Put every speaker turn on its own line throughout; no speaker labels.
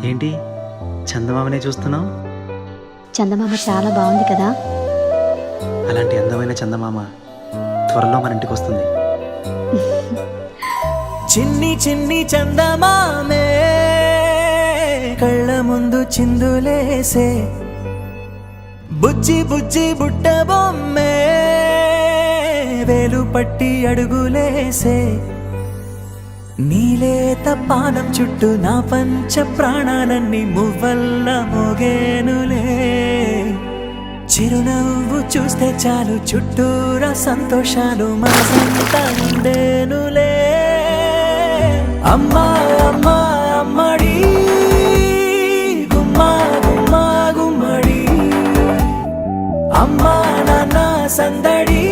ఏంటి చందమామనే చూస్తున్నావు?
చందమామ చాలా బాగుంది కదా.
అలాంటి అందమైన చందమామ త్వరలో మన ఇంటికి వస్తుంది.
చిన్ని చిన్ని చందమామే కళ్ళ ముందు చిందులేసే, బుజ్జి బుజ్జి బుట్ట బొమ్మే వేలు పట్టి అడుగులేసే, నీలేత పానం చుట్టూ నా పంచ ప్రాణాలన్నీ మువ్వల్ల మోగేనులే. చిరునవ్వు చూస్తే చాలు చుట్టూరా సంతోషాలు మనసంతా ఉండేనులే. అమ్మా అమ్మా అమ్మడి గుమ్మా గుమ్మా గుమ్మడి, అమ్మా నాన్న సందడి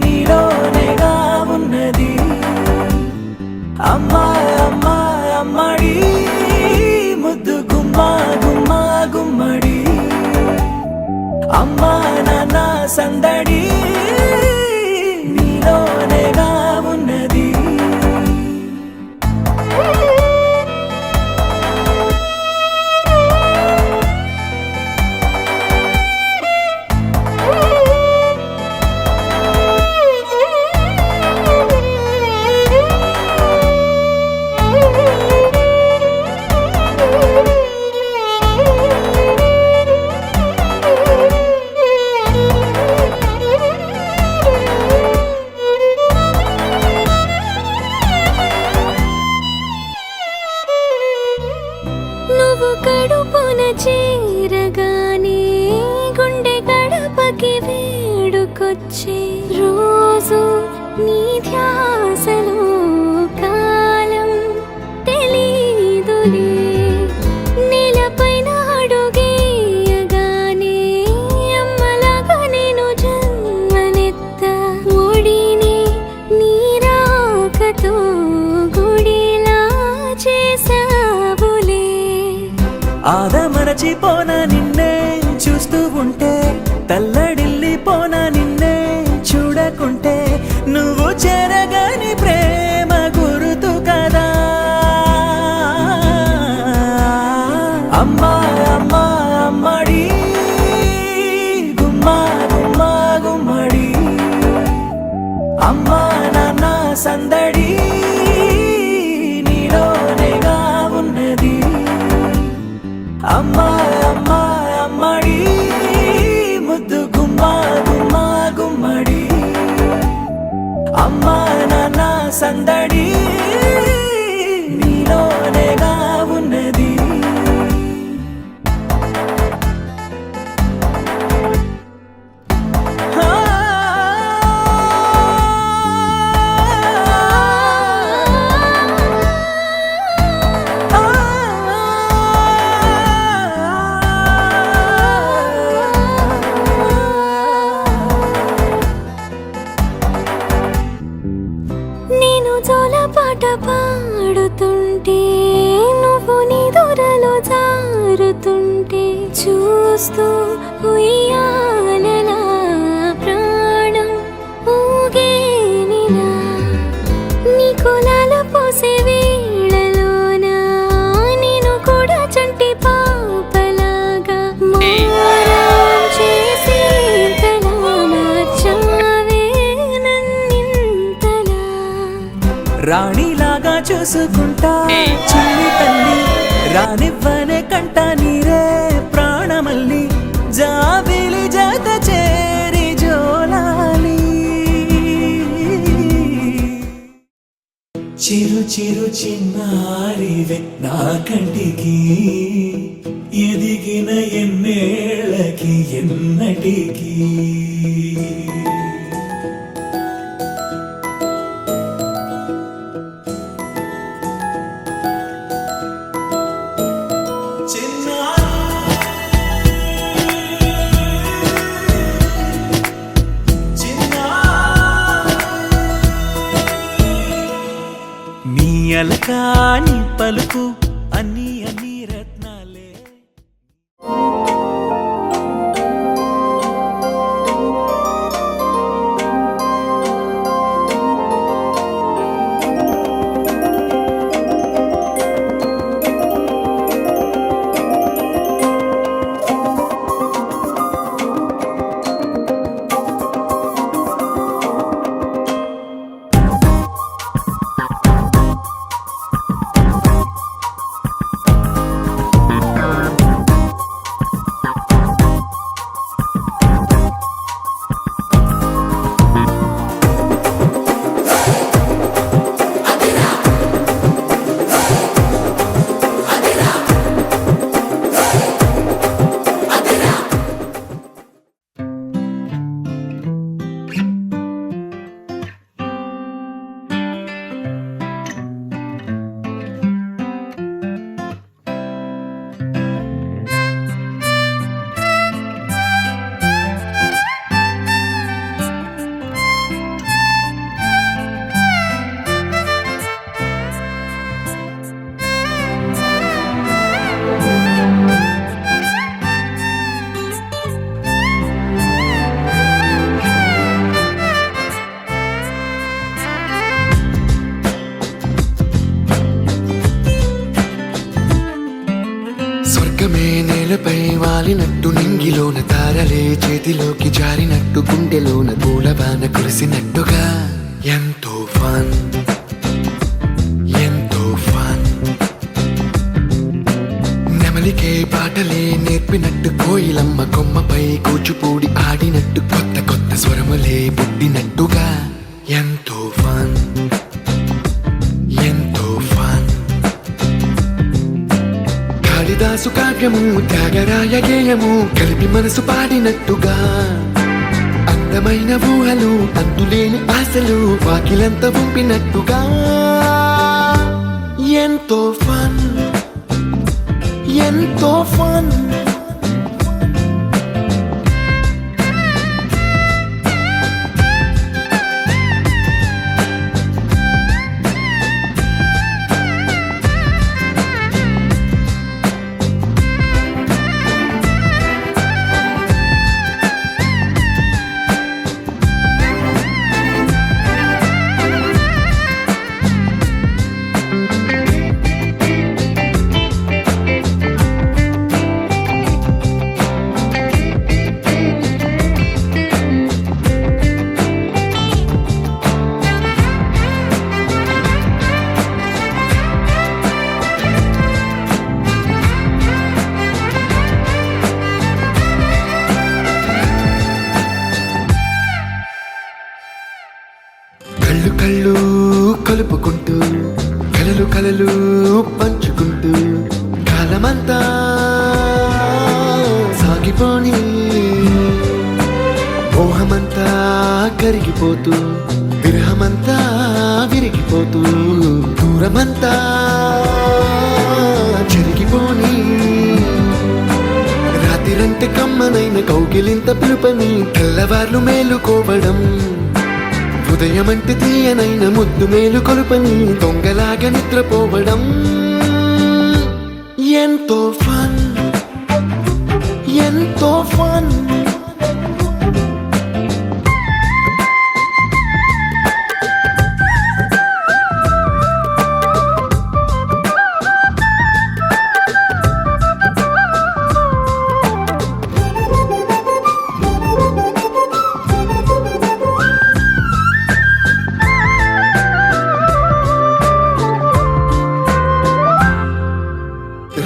నీలోనేగా ఉన్నది. అమ్మా అమ్మా అమ్మడి ముద్దు గుమ్మా గుమ్మా గుమ్మడి, అమ్మా నాన్న సందడి నీలోనేగా ఉన్నది.
నువ్వు కడుపున చేరగానే గుండె గడపకి వేడుకొచ్చే రోజు నీ ధ్యాసలో కాలం తెలీదులే. నేలపైన అడుగేయగానే అమ్మలాగా నేను జన్మనెత్త, ఒడిని నీ రాకతో గుడిలా చేసావులే.
ఆదమరచిపోన నిన్నే చూస్తూ ఉంటే, తల్లడిల్లిపోన నిన్నే చూడకుంటే, నువ్వు చెరగని ప్రేమ గురుతు కదా. అమ్మా అమ్మా అమ్మడి గుమ్మా గుమ్మా గుమ్మడి, అమ్మా నాన్న సందడి నీలోనేగా ఉన్నది. అమ్మా అమ్మా అమ్మడి ముద్దు గుమ్మా గుమ్మా గుమ్మడి, అమ్మా నాన్న సందడి నీలోనేగా ఉన్నది.
నేను జోలపాట పాడుతుంటే, నువ్వు నీ దూరలో జారుతుంటే, చూస్తూ ఉయ్యాలలా ప్రాణం ఊగేనిలా. నీ కులాల పోసే వేళలోన నేను కూడా చంటి పాపలాగా మారం చేసేంతలా మార్చావే నన్నింతలా.
రాణిలాగా చూసుకుంటా చిన్ని తల్లి, రానివ్వనే కంట నీరే ప్రాణమల్లి, జాబిలి జత చేరి జోలాలి. చిరు చిరు చిన్నారివే నా కంటికి, ఎదిగిన ఎన్నేళ్ళకి ఎన్నటికి. నీ అలకాని పలుకు అన్ని అన్ని రత్నాలే.
నేలపై వాలినట్టు నింగిలోన తారలే చేతిలోకి జారినట్టు గుండెలోన పూలవాన కురిసినట్టుగా ఎంతో ఫన్ ఎంతో ఫన్ నెమలికే పాటలే నేర్పినట్టు కోయిలమ్మ కొమ్మపై కూచిపూడి ఆడినట్టు కొత్త కొత్త స్వరములే పుట్టినట్టుగా ఎంతో ఫన్ ఎంతో ఫన్ కాళిదాసు కావ్యము త్యాగరాయ గేయము కలిపి మనసు పాడినట్టుగా అందమైన ఊహలు అంతులేని ఆశలు వాకిలంత పంపినట్టుగా ఎంతో ఫన్ ఎంతో ఫన్ కళ్ళు కళ్ళు కలుపుకుంటూ కలలు కలలు పంచుకుంటూ కాలమంతా సాగిపోని మోహమంతా కరిగిపోతూ విరహమంతా విరిగిపోతూ దూరమంతా జరిగిపోని రాత్రిరంటే కమ్మనైన కౌగిలింత పిలుపని తెల్లవార్లు మేలుకోవడం ఉదయమంటే తీయనైన ముద్దు మేలు కొలుపని దొంగలాగా నిద్రపోవడం ఎంతో ఫన్ ఎంతో ఫన్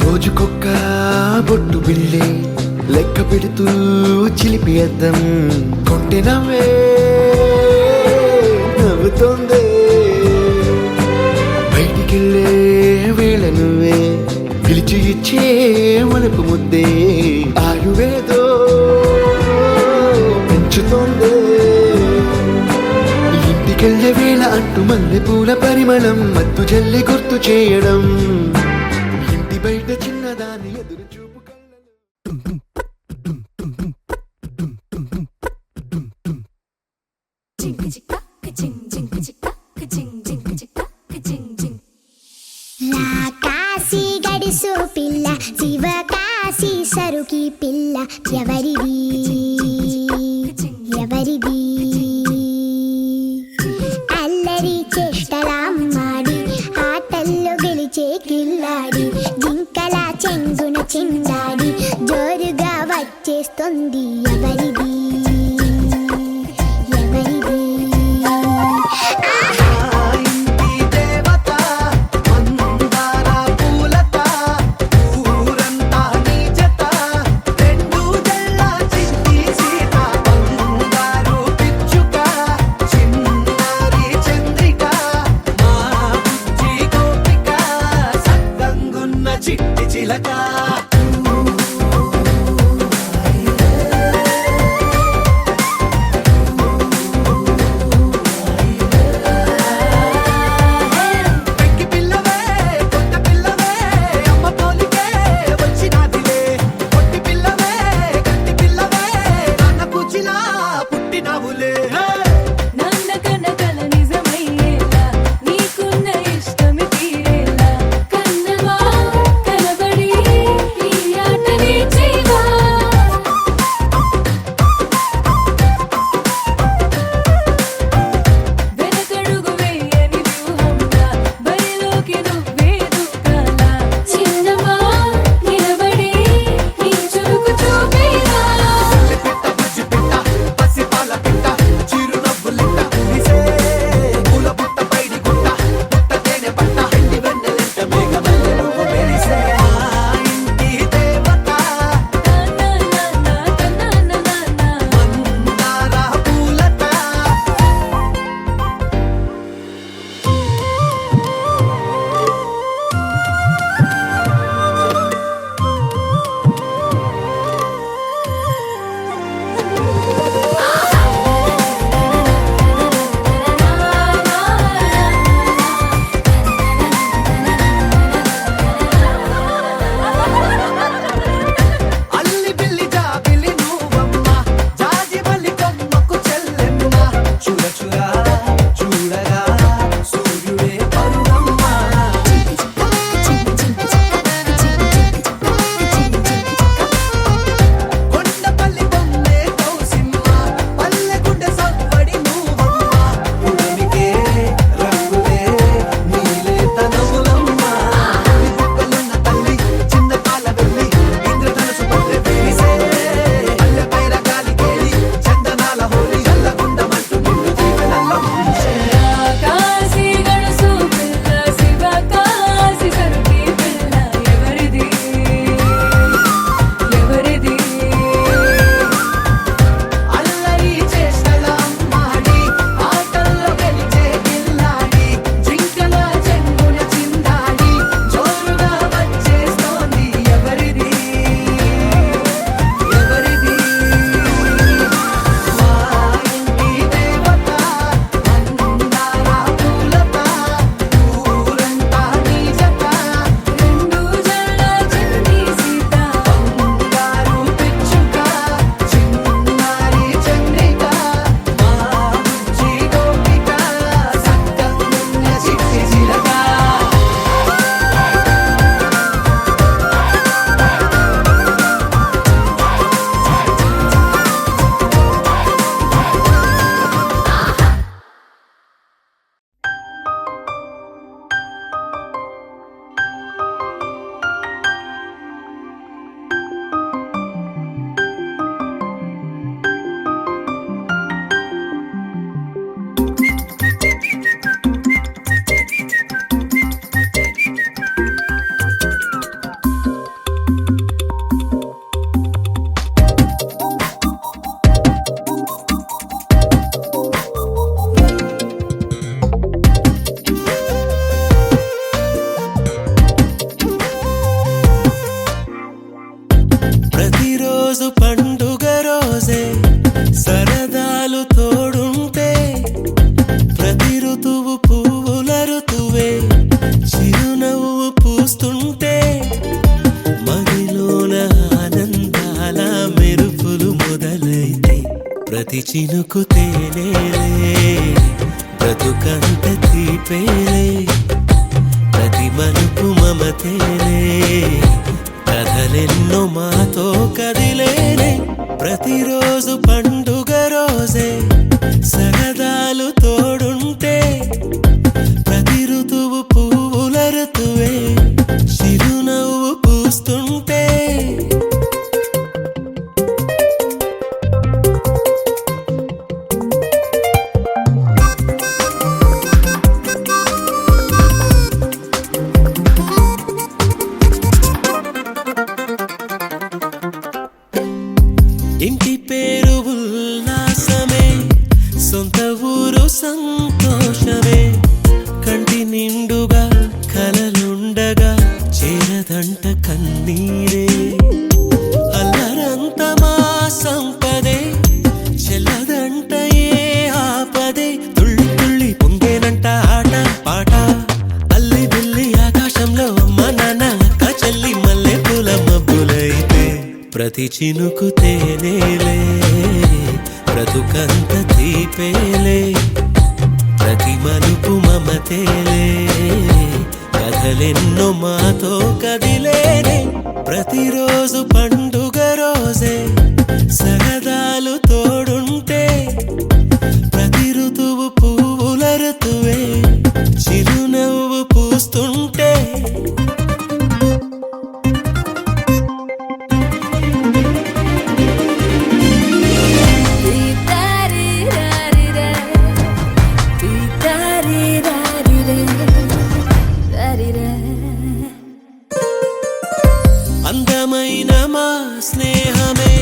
రోజుకొక్క బొట్టు బిళ్ళే లెక్క పెడుతూ చిలిపి అద్దం కొంటె నవ్వే నవ్వుతోందే బయటికెళ్ళే వేళ నువ్వే పిలిచి ఇచ్చే వనపు ముద్దే ఆయువేదో పెంచుతోందే ఇంటికెళ్ళే వేళ అంటూ మల్లె పూల పరిమళం మత్తు జల్లి గుర్తు చేయడం బయట చిన్నదాని ఎదురు చూపు
కాశీ గడిసు పిల్ల శివ కాశీ సరుకి పిల్ల ఎవరిది ఎవరిది అల్లరి చేష్టలామ్మాడి ఆటల్లో గెలిచే కిల్లాడి జింకల చెంగున చిందాడి జోరుగా వచ్చేస్తుంది ఎవరిది ఎవరిది
చిట్టి చిలక ప్రతి చినుకు తేనేలే బ్రతుకంత తీపేలే ప్రతి మలుపు మమతేలే కథలెన్నో మాతో కదిలేనే ప్రతిరోజు పండుగ రోజే సరదాలు తోడుంటే ప్రతి ఋతువు పువ్వుల ఋతువే చిరునవ్వు పూస్తుంటే ఇంటి పేరు ఉల్లాసమే సొంత ఊరు సంతోషమే కంటి నిండుగా కలలుండగా చేరదంట కన్నీరే అల్లరంత మా సంపదే చెల్లదంట ఏ ఆపదే తుళ్ళి తుళ్ళి పొంగేనంట ఆట పాట అల్లి బిల్లి ఆకాశంలో అమ్మ నాన్న అక్క చెల్లి మల్లె పూల మబ్బులైతే ప్రతి చినుకు తేనేలే బ్రతుకంత తీపేలే ప్రతి మలుపు మమతేలే కథలెన్నో మాతో కదిలేనే ప్రతిరోజు పండుగ రోజే సరదాలు తోడుంటే ప్రతి ఋతువు పువ్వుల ఋతువే చిరునవ్వు పూస్తుంటే అందమైన మా స్నేహమే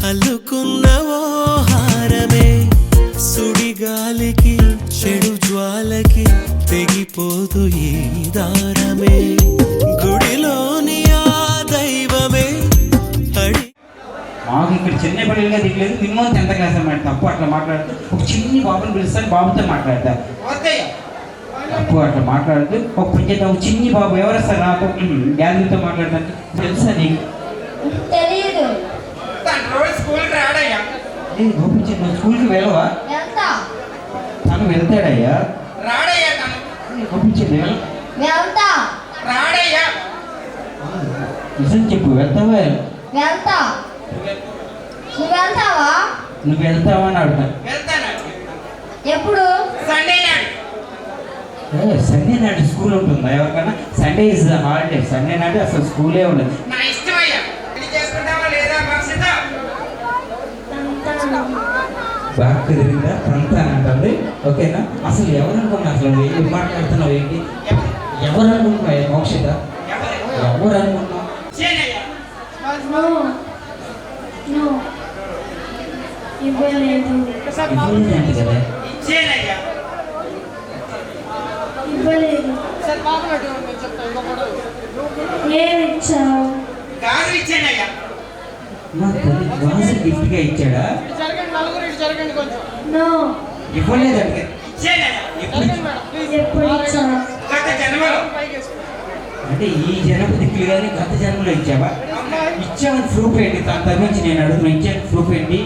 అల్లుకున్న ఓ హారమే సుడిగాలికి చెడు జ్వాలకి తెగిపోదు ఈ దారమే గుడిలోని ఆ దైవమే అడి
మాకు ఇక్కడ చిన్న పిల్లలుగా దిగలేదు మినిమం 10th క్లాస్ అన్నమాట తప్పు అట్లా మాట్లాడుతూ ఒక చిన్ని బాబుని పిలుస్తాను బాబుతో మాట్లాడతా తప్పు అట్లా మాట్లాడుతూ ఒక పంచాయతీ ఒక చిన్ని బాబు ఎవరు వస్తారు నాకు గ్యాలరీతో మాట్లాడతాను తెలుసా నీకు
తెలియదు
గోపించి నువ్వు స్కూల్కి వెళ్ళవా తను వెళ్తాడయ్యా గోపించింది
వెళ్తా
నిజం చెప్పు వెళ్తావా
వెళ్తా నువ్వు వెళ్తావా
నువ్వు వెళ్తావా అని అడుగుతాను
ఎప్పుడు
సండే నాడు స్కూల్ ఉంటుందా ఎవరికైనా Sunday is the holiday Sunday నాడు అసలు స్కూలే ఉండదు బాగా కుదిరిందా తంతానంటుంది ఓకేనా అసలు ఎవరు అనుకున్నా అసలు ఏం మాట్లాడుతున్నావు ఏంటి ఎవరు అనుకుంటున్నావు మోక్షిత ఎవరు అనుకున్నావు
ఇవ్వలేదు
ఇవ్వలేదంట కదా
ఇవ్వలేదు ఏమి ఇచ్చావు
మా తల్లి గాజు గిఫ్ట్గా ఇచ్చాడా
నో
ఇవ్వలేదంట
ఎప్పుడు ఇచ్చావు
అంటే ఈ జన్మ దిక్కులు కానీ గత జన్మలో ఇచ్చావా ఇచ్చావని ప్రూఫ్ ఏంటి తన దగ్గర నుంచి నేను అడుగుతున్నా ఇచ్చాను ప్రూఫ్ ఏంటి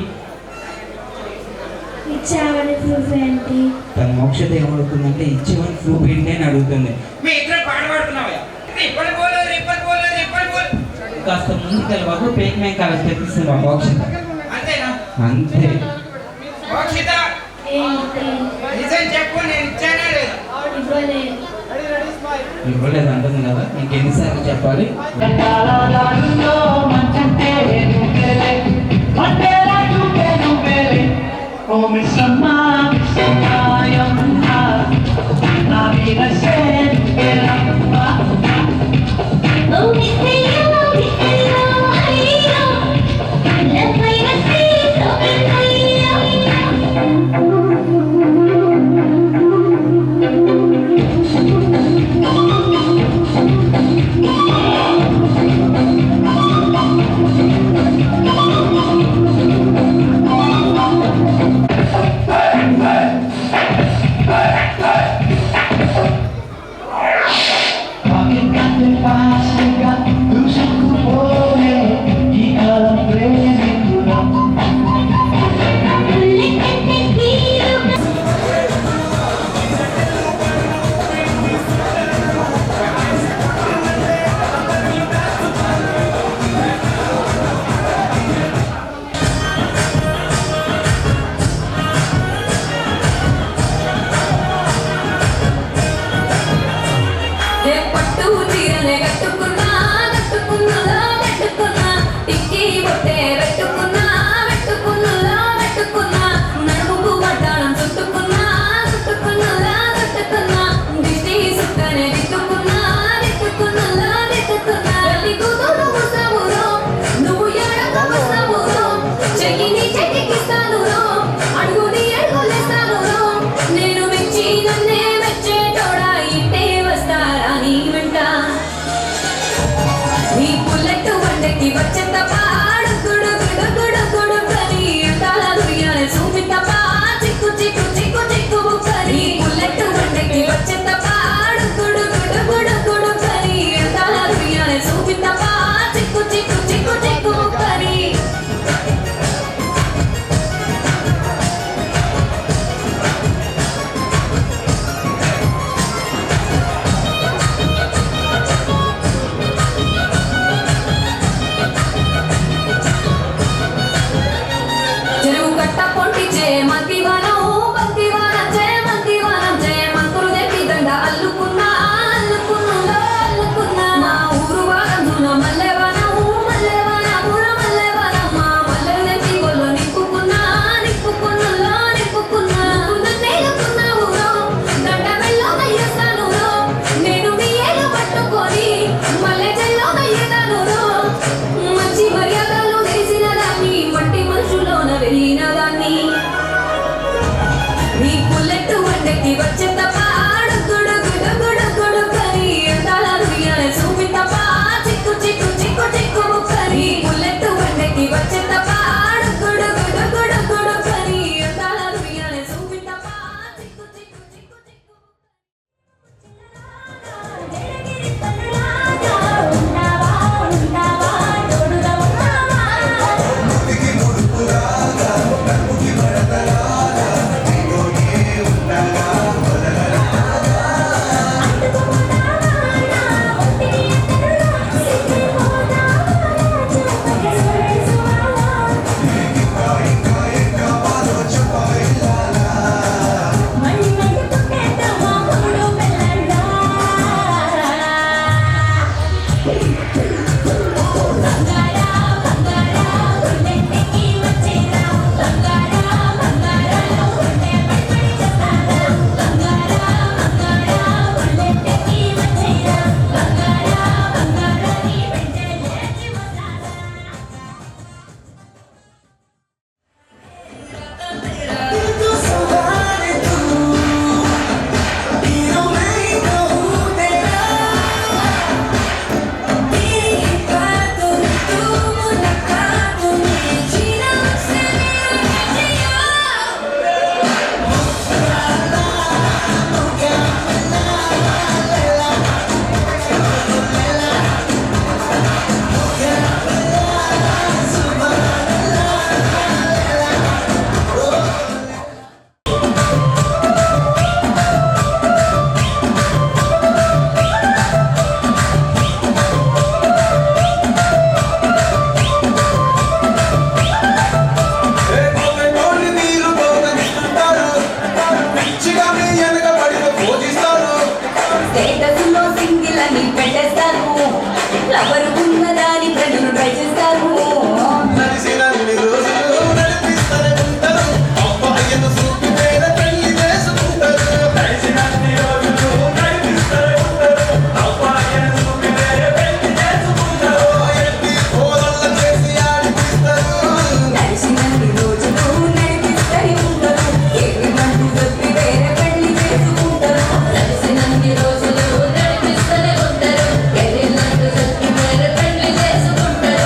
ఇచ్చావని ప్రూఫ్ ఏంటి
తన మోక్షత ఏమడుగుతుందంటే ఇచ్చావని ప్రూఫ్ ఏంటి అని అడుగుతుంది కాస్త ముందుకెళ్ళి బాబు పేక్ మేము కాలేజ్ తెప్పిస్తుంది మా మోక్షత అంతే ఇవ్వలేదు అంటుంది కదా ఇంకెన్నిసార్లు చెప్పాలి
ఇస్తాను అడుగుని అడుగులేస్తాను నేను మెచ్చి నన్నే మెచ్చేటోడా ఇంటే వస్తారా నీ వెంట నీ బుల్లెట్ వండకి వచ్చేంత పాడు గుడు గుడు గుడు గుడు కని అంతాల దుయ్యాలే చూపితప చిక్కు చిక్కు చిక్కు చిక్కు బుక్కని బుల్లెట్ వండకి వచ్చేంత పాడు గుడు గుడు గుడు గుడు కని అంతాల దుయ్యాలే చూపితప చిక్కు చిక్కు చిక్కు చిక్కు బుక్కని చెరువు కట్ట పొంటి జయమంతివనం బంతివనం జయమంతివనం జయమంతులు తెప్పి దండ అల్లుకున్నా అల్లుకున్నా అల్లుకున్నా మా ఊరు వారందున మల్లెవనం మల్లెవనం ఊర మల్లెవనం మా మల్లెలు తెప్పి గొల్లు నింపుకున్నా నింపుకున్నా నింపుకున్నా నేలుకున్నా ఊరో దండ వెళ్ళో నయ్యేస్తాను నేను మీ ఏలు పట్టుకొని మల్లె చెల్లో నయ్యేదాను మంచి మర్యాదలు తెలిసిన దాన్ని మట్టి మనుషులోన వెళ్ళిన దాన్ని నీ బుల్లెట్ వండకి వచ్చేంత పాడు గుడు గుడు గుడు గుడు కని అంతాల దుయ్యాలే చూపితప చిక్కు చిక్కు చిక్కు చిక్కు బుక్కని బుల్లెట్ వండకి వచ్చేంత పాడు గుడు గుడు గుడు గుడు కని అంతాల దుయ్యాలే చూపితప చిక్కు చిక్కు చిక్కు చిక్కు స్టేటస్లో సింగిల్ అని పెట్టేస్తారు లవర్ ఉన్న దాని ఫ్రెండ్ను ట్రై చేస్తారు
నడిసినన్ని రోజులు నడిపిస్తూనే ఉంటారు అబ్బాయిను చూపి వేరే పెళ్లి చేసుకుంటారు నడిసినన్ని రోజులు నడిపిస్తూనే ఉంటారు అబ్బాయిను చూపి వేరే పెళ్లి చేసుకుంటారు ఎత్తి కోరళ్ళ చేసి ఆడిపిస్తారు
నడిచినన్ని రోజులు నడిపిస్తూనే ఉంటారు ఏమంటూ చెప్పి వేరే పెళ్లి చేసుకుంటారు నడిచినన్ని రోజులు నడిపిస్తూనే ఉంటారు ఎల్లంటూ చెప్పి వేరే పెళ్లి చేసుకుంటారు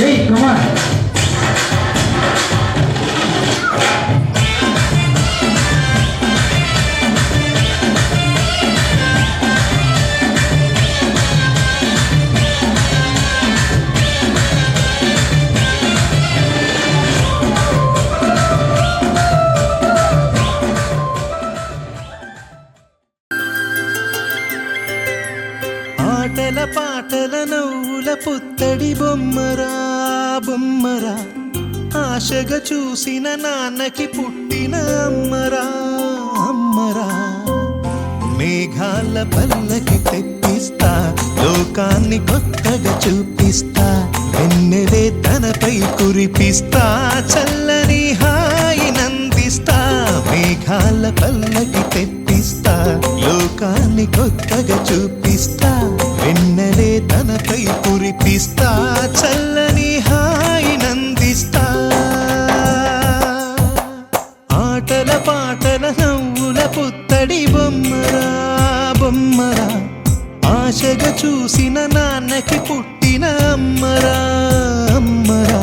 ఏయ్ కమాన్
ఆటల పాటల నవ్వుల పుత్తడి బొమ్మరా బొమ్మరా ఆశగా చూసిన నాన్నకి పుట్టిన అమ్మరా అమ్మరా మేఘాల పల్లకి తెప్ప చూపిస్తా లోకాన్ని కొత్తగా చూపిస్తా వెన్నెలే తనపై కురిపిస్తా చల్లని హాయినందిస్తా మేఘాల పల్లకి తెప్పిస్తా లోకాన్ని కొత్తగా చూపిస్తా వెన్నెలే తనపై కురిపిస్తా చల్లని హాయినందిస్తా ఆటల పాటల నవ్వుల పుత్తడి బొమ్మరా బొమ్మరా ఆశగా చూసిన నాన్నకి పుట్టిన అమ్మరా అమ్మరా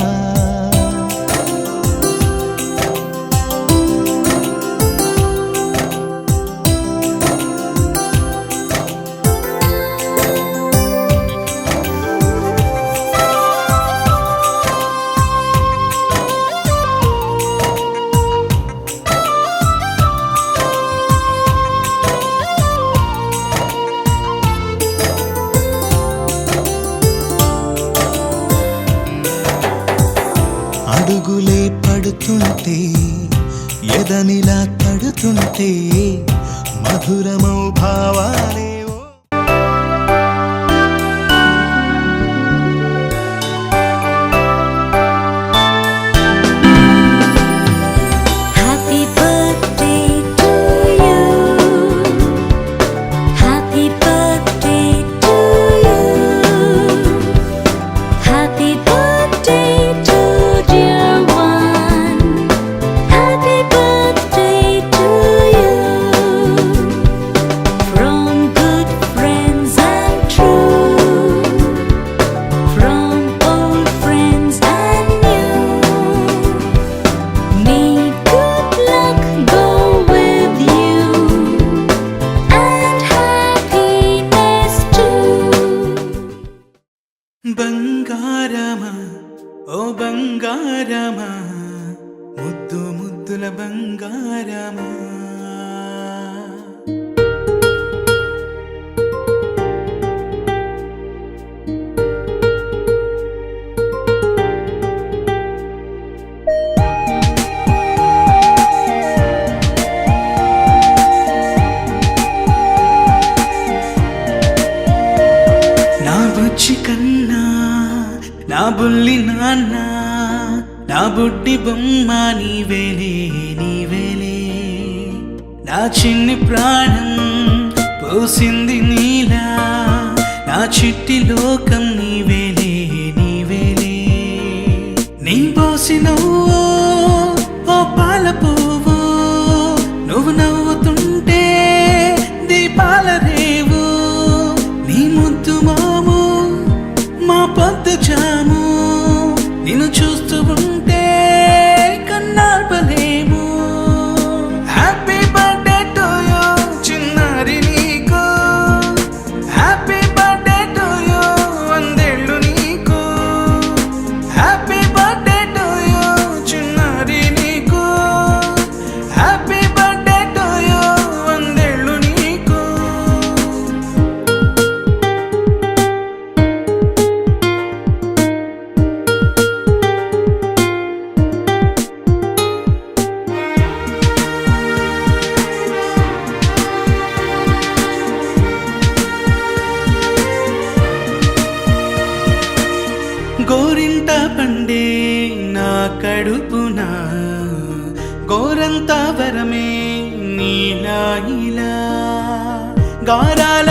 అడుగులే పడుతుంటే ఎదనిలా తడుతుంటే మధురమౌ భావాలే
Happy birthday to you. Happy birthday to you. Happy birthday to dear one. Happy birthday to you. From good friends and true. From old friends and new. May good luck go with you and happiness too.
బంగారమా ఓ బంగారమా ముద్దు ముద్దుల బంగారమా నా బుజ్జి కన్నా నా బుల్లి నాన్న నా బుడ్డి బొమ్మ నీవేలే నీవేలే నా చిన్ని ప్రాణం పోసింది నీలా నా చిట్టి లోకం నీవేలే నీవేలే నీ పోసినవో ఓ పాల పువ్వు నువ్వు నవ్వుతుంటే దీపాల రేవు నీ ముద్దు మాము మా పొద్దు జాము నిన్ను చూస్తూ ఉంటే కన్నార్పలేము హ్యాపీ బర్త్డే టు యూ చిన్నారి నీకు హ్యాపీ బర్త్డే టు యూ వందేళ్ళు నీకు హ్యాపీ బర్త్డే టు యూ చిన్నారి నీకు హ్యాపీ బర్త్డే టు యూ వందేళ్ళు నీకు గోరింట పండే నా కడుపున గోరంత వరమే నీలా ఇలా గారాల